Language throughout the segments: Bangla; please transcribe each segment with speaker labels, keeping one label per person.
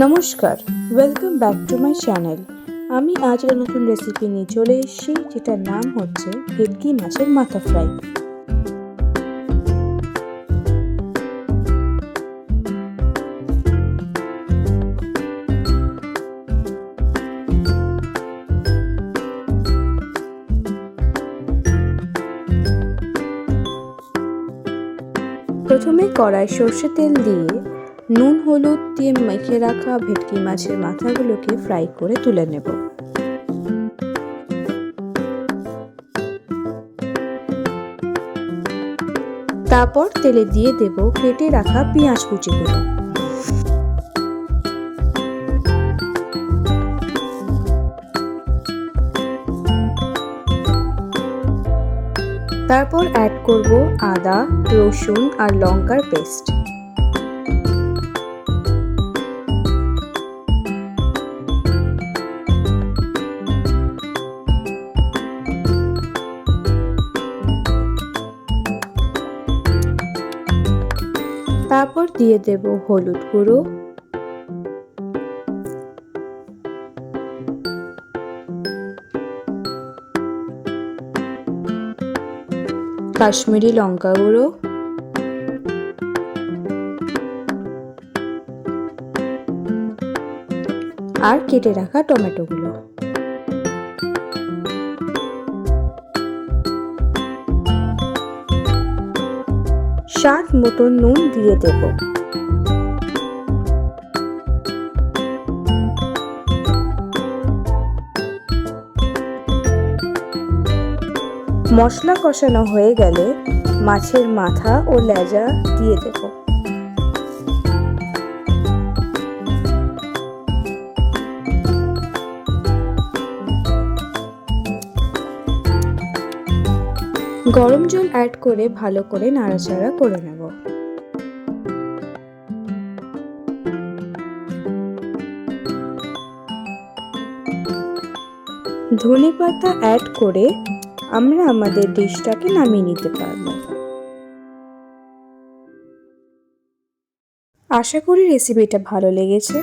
Speaker 1: নমস্কার, welcome back to my channel. আমি আজ একটা নতুন রেসিপি নিয়ে চলে এসেছি, যেটার নাম হচ্ছে ভেটকি মাছের মাথা ফ্রাই। প্রথমে কড়াই সর্ষে তেল দিয়ে নুন হলুদ দিয়ে মেখে রাখা ভেটকি মাছের মাথাগুলোকে ফ্রাই করে তুলে নেব। তারপর তেলে দিয়ে দেব কেটে রাখা পেঁয়াজ কুচিগুলো। তারপর অ্যাড করব আদা, রসুন আর লঙ্কার পেস্ট। তারপর দিয়ে দেব হলুদ গুঁড়ো, কাশ্মীরি লঙ্কা গুঁড়ো, আর কেটে রাখা টমেটোগুলো। স্বাদ মতো নুন দিয়ে দেব। মশলা কষানো হয়ে গেলে মাছের মাথা ও লেজা দিয়ে দেব। গরম জল অ্যাড করে ভালো করে নাড়াচাড়া করে নেব। ধনেপাতা অ্যাড করে আমরা আমাদের ডিশটাকে নামিয়ে নিতে পারবো। আশা করি রেসিপিটা ভালো লেগেছে।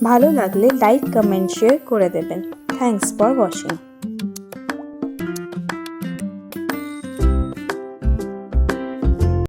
Speaker 1: ভালো লাগলে লাইক, কমেন্ট, শেয়ার করে দেবেন। Thanks for watching.